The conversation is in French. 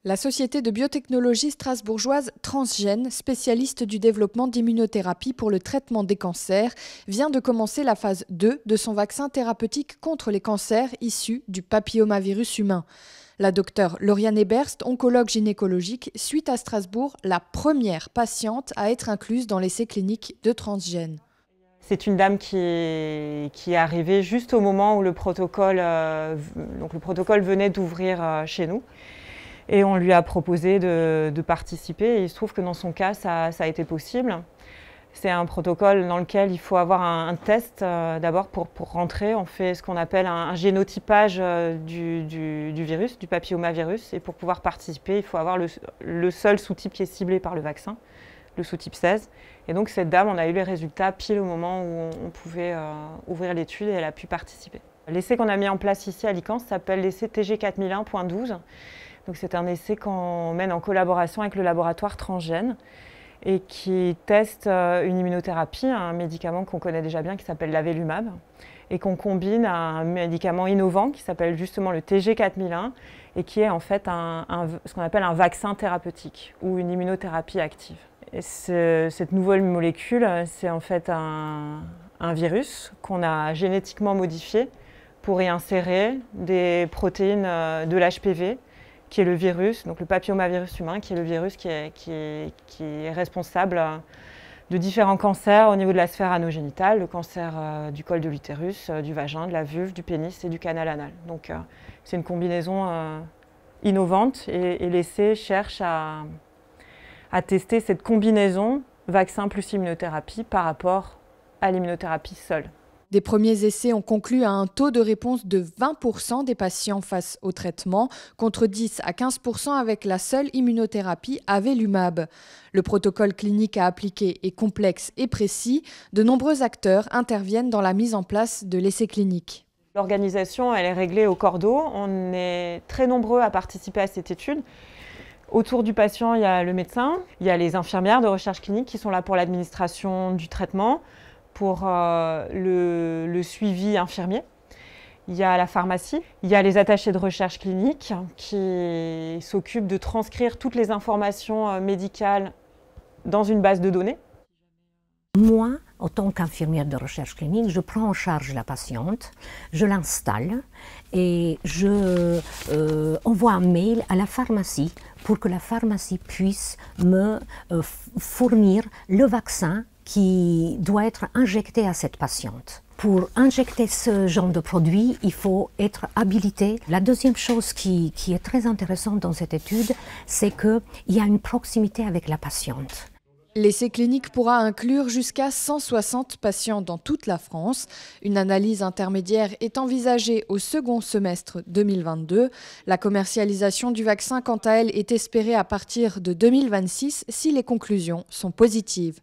La société de biotechnologie strasbourgeoise Transgène, spécialiste du développement d'immunothérapie pour le traitement des cancers, vient de commencer la phase 2 de son vaccin thérapeutique contre les cancers issus du papillomavirus humain. La docteure Lauriane Eberst, oncologue gynécologique, suit à Strasbourg la première patiente à être incluse dans l'essai clinique de Transgène. C'est une dame qui est arrivée juste au moment où le protocole venait d'ouvrir chez nous. Et on lui a proposé de participer et il se trouve que dans son cas, ça a été possible. C'est un protocole dans lequel il faut avoir un test d'abord pour rentrer. On fait ce qu'on appelle un génotypage du virus, du papillomavirus. Et pour pouvoir participer, il faut avoir le seul sous-type qui est ciblé par le vaccin, le sous-type 16. Et donc cette dame, on a eu les résultats pile au moment où on pouvait ouvrir l'étude et elle a pu participer. L'essai qu'on a mis en place ici à Licence s'appelle l'essai TG4001.12. Donc c'est un essai qu'on mène en collaboration avec le laboratoire Transgène et qui teste une immunothérapie, un médicament qu'on connaît déjà bien qui s'appelle l'avelumab et qu'on combine à un médicament innovant qui s'appelle justement le TG4001 et qui est en fait ce qu'on appelle un vaccin thérapeutique ou une immunothérapie active. Et cette nouvelle molécule, c'est en fait un virus qu'on a génétiquement modifié pour y insérer des protéines de l'HPV, qui est le virus, donc le papillomavirus humain, qui est le virus qui est responsable de différents cancers au niveau de la sphère anogénitale, le cancer du col de l'utérus, du vagin, de la vulve, du pénis et du canal anal. Donc c'est une combinaison innovante et l'essai cherche à tester cette combinaison vaccin plus immunothérapie par rapport à l'immunothérapie seule. Des premiers essais ont conclu à un taux de réponse de 20% des patients face au traitement, contre 10 à 15% avec la seule immunothérapie avelumab. Le protocole clinique à appliquer est complexe et précis. De nombreux acteurs interviennent dans la mise en place de l'essai clinique. L'organisation, elle est réglée au cordeau. On est très nombreux à participer à cette étude. Autour du patient, il y a le médecin, il y a les infirmières de recherche clinique qui sont là pour l'administration du traitement, pour le suivi infirmier. Il y a la pharmacie, il y a les attachés de recherche clinique qui s'occupent de transcrire toutes les informations médicales dans une base de données. Moi, en tant qu'infirmière de recherche clinique, je prends en charge la patiente, je l'installe et je envoie un mail à la pharmacie pour que la pharmacie puisse me fournir le vaccin qui doit être injecté à cette patiente. Pour injecter ce genre de produit, il faut être habilité. La deuxième chose qui est très intéressante dans cette étude, c'est qu'il y a une proximité avec la patiente. L'essai clinique pourra inclure jusqu'à 160 patients dans toute la France. Une analyse intermédiaire est envisagée au second semestre 2022. La commercialisation du vaccin, quant à elle, est espérée à partir de 2026 si les conclusions sont positives.